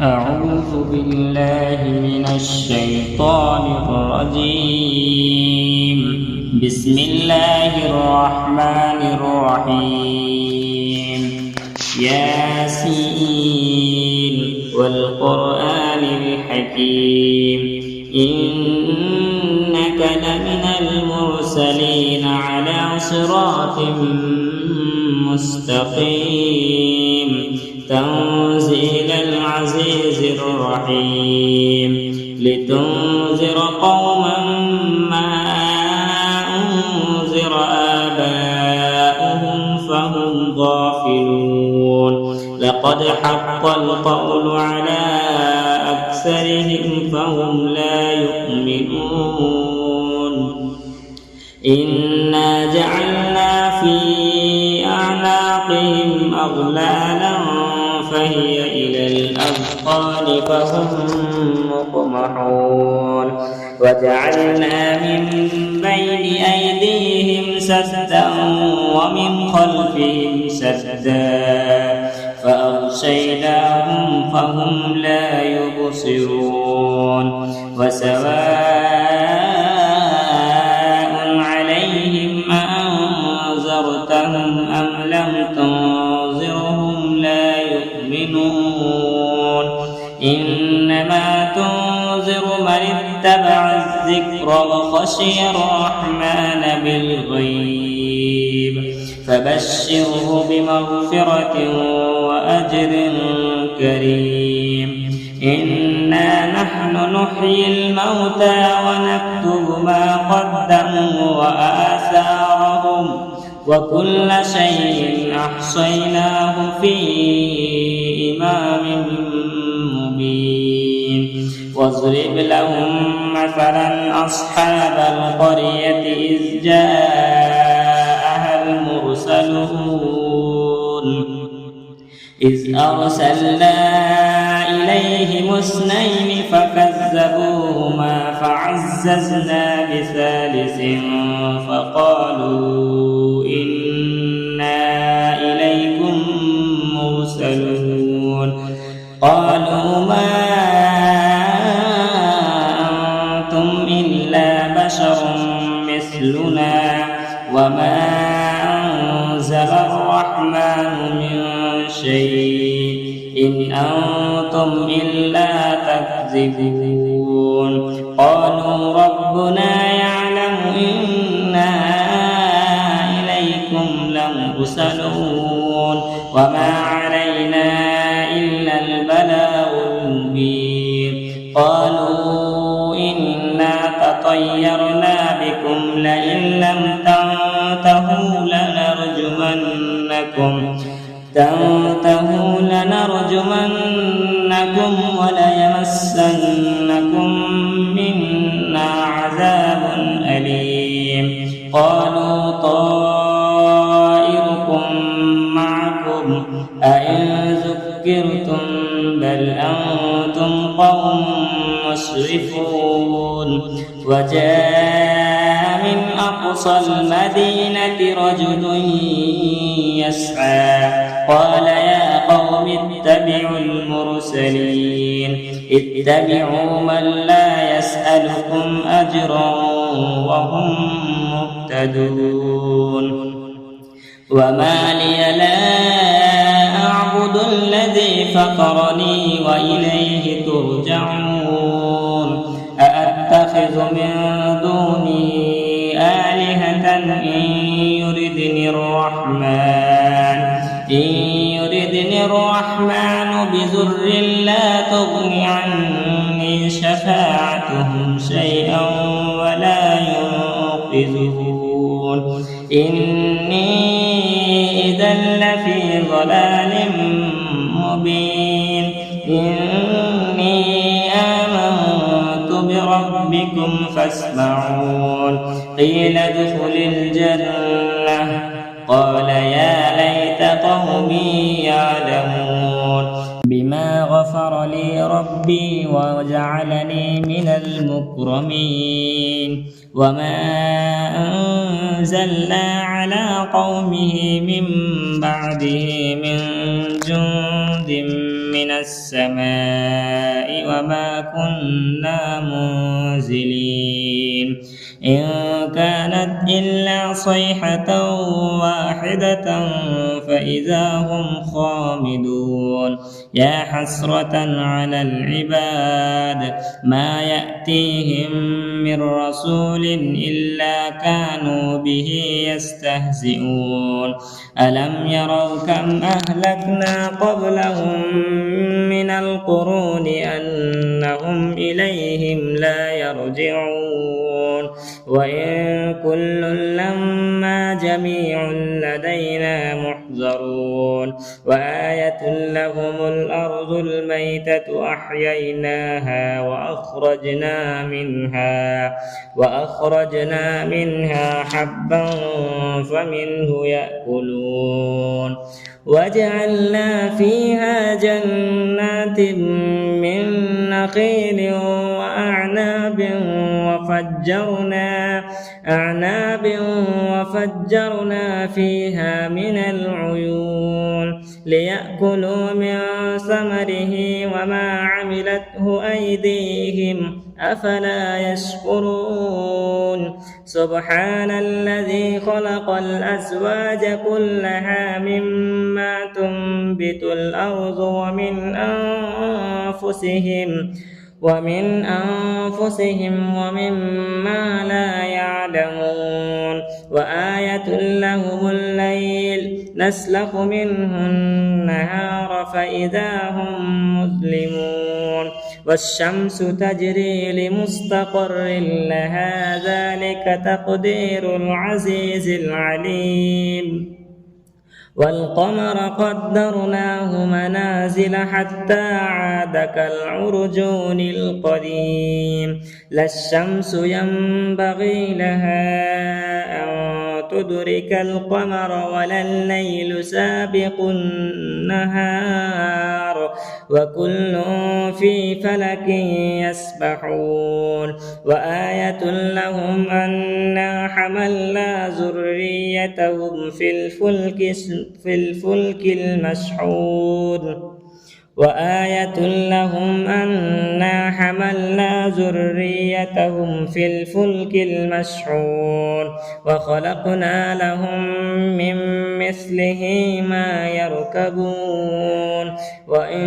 أعوذ بالله من الشيطان الرجيم. بسم الله الرحمن الرحيم. ياسين والقرآن الحكيم إنك لمن المرسلين على صراط مستقيم تنزيل العزيز الرحيم لتنذر قوما ما أنذر آباؤهم فهم غافلون لقد حق القول على أكثرهم فهم لا يؤمنون إنا جعلنا في أعناقهم أغلالا فهي إلى الأذقان فهم مقمحون وجعلنا من بين أيديهم سدا ومن خلفهم سدا فأغشيناهم فهم لا يبصرون وسواء عليهم أأنذرتهم أم لم تنذرهم لا يؤمنون إنما تنذر من اتبع الذكر وخشي الرحمن بالغيب فبشره بمغفرة وأجر كريم إنا نحن نحيي الموتى ونكتب ما قدموا وآثارهم وكل شيء أحصيناه في إمام مبين واضرب لهم مثلا أصحاب القرية إذ جاءها المرسلون إذ أرسلنا إليهم اثنين فكذبوهما فعززنا بثالث فقالوا إنا إليكم مرسلون قالوا ما أنتم إلا بشر مثلنا وما أنزل الرحمن من شيء إن أنتم إلا تكذبون قالوا ربنا يعلم إنا إليكم لمرسلون وما علينا إلا البلاغ المبين قالوا إنا تطيرنا بكم لئن لم تنتهوا لنرجمنكم وليمسنكم منا عذاب أليم قالوا طائركم معكم أئن ذكرتم بل أنتم قوم مسرفون وجاء من أقصى المدينة رجل يسعى قال يا قوم اتبعوا المرسلين اتبعوا من لا يسألكم أجرا وهم مهتدون وما لي لا أعبد الذي فطرني وإليه ترجعون أأتخذ من دوني آلهة إن يردني الرحمن بضر لا تغن عني شفاعتهم شيئا ولا ينقذون إني إذا لفي ضلال مبين إني آمنت بربكم فاسمعون قيل ادخل الجنة قال يا ليت قومي يعلمون بما غفر لي ربي وجعلني من المكرمين وما أنزلنا على قومه من بعده من جند جند من السماء وما كنا منزلين إن كانت إلا صيحة واحدة فإذا هم خامدون يا حسرة على العباد ما يأتيهم من رسول إلا كانوا به يستهزئون ألم يروا كم أهلكنا قبلهم من القرون أنهم إليهم لا يرجعون وإن كل لما جميع لدينا محضرون وآية لهم الأرض الميتة أحييناها وأخرجنا منها حبا فمنه يأكلون وجعلنا فيها جنات من نخيل وأعناب وفجرنا فيها من العيون ليأكلوا من ثمره وما عملته أيديهم أفلا يشكرون سبحان الذي خلق الأزواج كلها مما تنبت الأرض ومن أنفسهم ومما لا يعلمون وآية لهم الليل نسلخ منه النهار فإذا هم مظلمون والشمس تجري لمستقر لها ذلك تقدير العزيز العليم والقمر قدرناه منازل حتى عاد كالعرجون القديم لا الشمس ينبغي لها أن تدرك القمر ولا الليل سابق النهار وكل في فلك يسبحون وآية لهم أنا حملنا ذريتهم في الفلك المشحون وآية لهم أنا حملنا ذريتهم في الفلك المشحون وخلقنا لهم من مثله ما يركبون وإن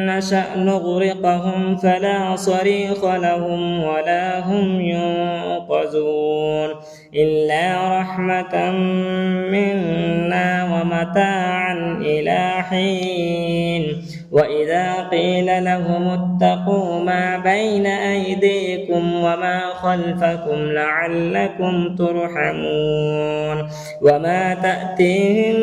نشأ نغرقهم فلا صريخ لهم ولا هم ينقذون إلا رحمة منا ومتاعا إلى حين وإذا قيل لهم اتقوا ما بين أيديكم وما خلفكم لعلكم ترحمون وما تأتيهم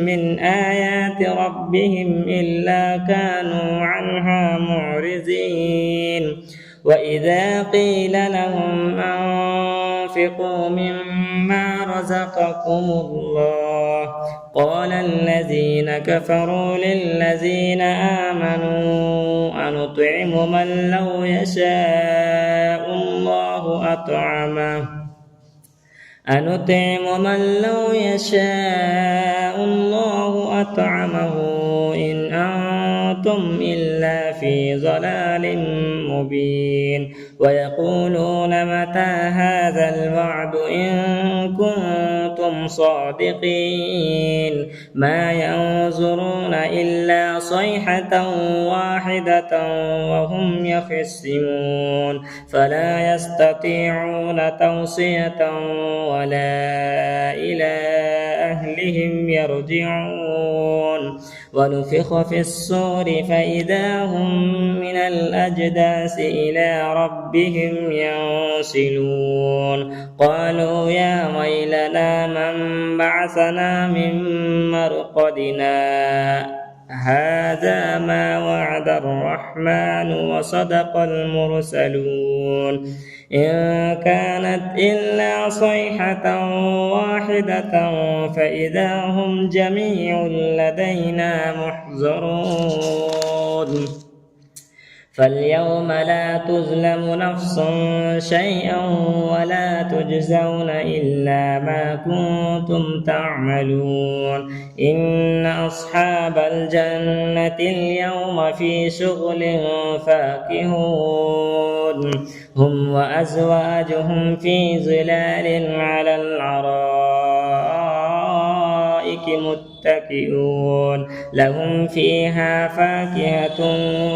من آيات ربهم إلا كانوا عنها معرضين وإذا قيل لهم أنفقوا مما رزقكم الله قال الذين كفروا للذين آمنوا أنطعم من لو يشاء الله أطعمه إن أنتم إلا في ضلال مبين ويقولون متى هذا الوعد إن كنتم صادقين ما ينظرون إلا صيحة واحدة وهم يخصمون فلا يستطيعون توصية ولا إلى أهلهم يرجعون ونفخ في الصور فإذا هم من الأجداث إلى ربهم ينسلون قالوا يا ويلنا من بعثنا من مرقدنا هذا ما وعد الرحمن وصدق المرسلون إن كانت إلا صيحة واحدة فإذا هم جميع لدينا محضرون فاليوم لا تظلم نفس شيئا ولا تجزون إلا ما كنتم تعملون إن أصحاب الجنة اليوم في شغل فاكهون هم وأزواجهم في ظلال على الأرائك متكئون لهم فيها فاكهة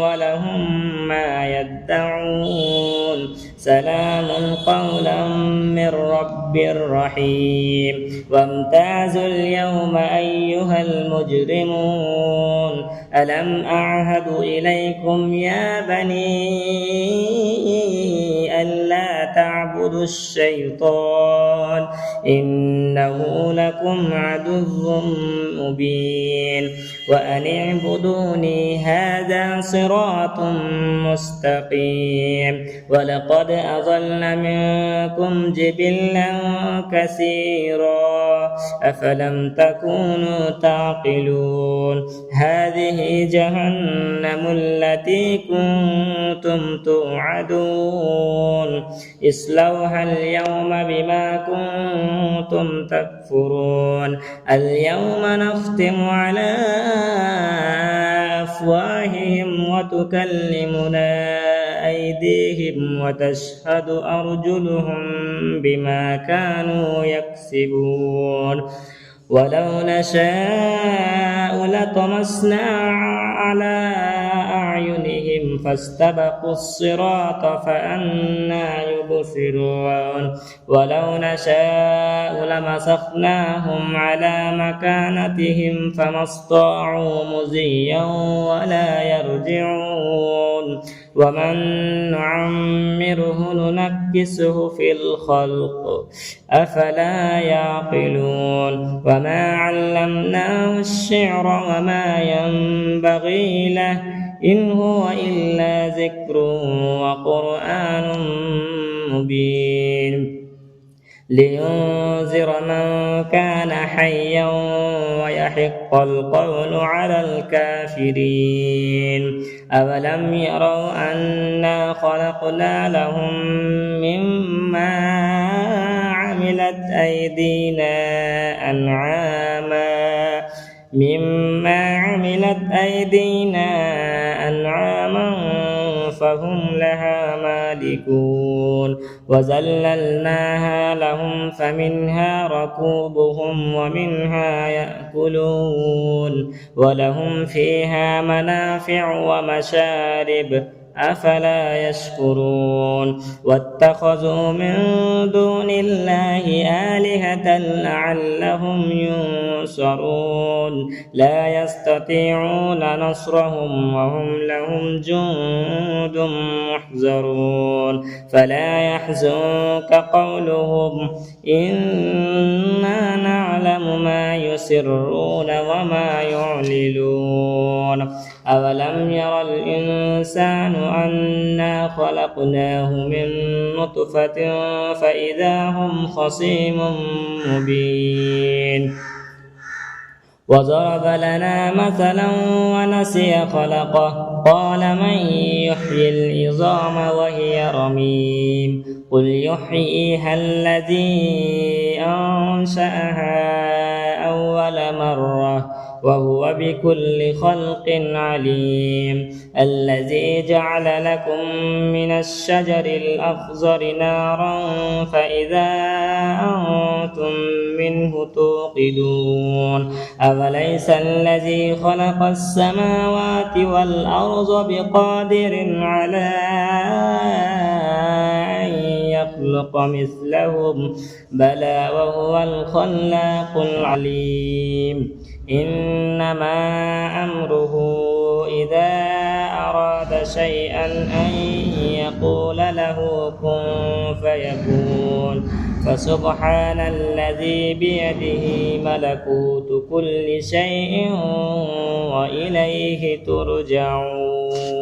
ولهم ما يدعون سلام قولا من رب رحيم وامتازوا اليوم أيها المجرمون ألم أعهد إليكم يا بني ألا تعبدوا الشيطان إنه لكم عدو مبين وأن اعبدوني هذا صراط مستقيم ولقد أضل منكم جبلا كثيرا أفلم تكونوا تعقلون هذه جهنم التي كنتم توعدون اصلوها اليوم بما كنتم تكفرون اليوم نختم على أفواههم وتكلمنا أيديهم وتشهد أرجلهم بما كانوا يكسبون ولو نشاء لطمسنا على أعينهم فاستبقوا الصراط فأنى يبصرون ولو نشاء لمسخناهم على مكانتهم فما استطاعوا مضيا ولا يرجعون ومن نعمره ننكسه في الخلق أفلا يعقلون وما علمناه الشعر وما ينبغي له إن هو إلا ذكر وقرآن مبين لينذر من كان حيا ويحق القول على الكافرين أولم يروا أنا خلقنا لهم مما عملت أيدينا أنعاما فهم لها مالكون وذللناها لهم فمنها ركوبهم ومنها يأكلون ولهم فيها منافع ومشارب أفلا يشكرون واتخذوا من دون الله آلهة لعلهم ينصرون لا يستطيعون نصرهم وهم لهم جند محضرون فلا يحزنك قولهم إنا نعلم ما يسرون وما يعلنون أولم ير الإنسان أنا خلقناه من نطفة فإذا هم خصيم مبين وضرب لنا مثلا ونسي خلقه قال من يحيي العظام وهي رميم قل يحييها الذي أنشأها أول مرة وهو بكل خلق عليم الذي جعل لكم من الشجر الأخضر نارا فإذا أنتم منه توقدون أوليس الذي خلق السماوات والأرض بقادر على أن يخلق مثلهم بلى وهو الخلاق العليم إنما أمره إذا أراد شيئا أن يقول له كن فيكون فسبحان الذي بيده ملكوت كل شيء وإليه ترجعون.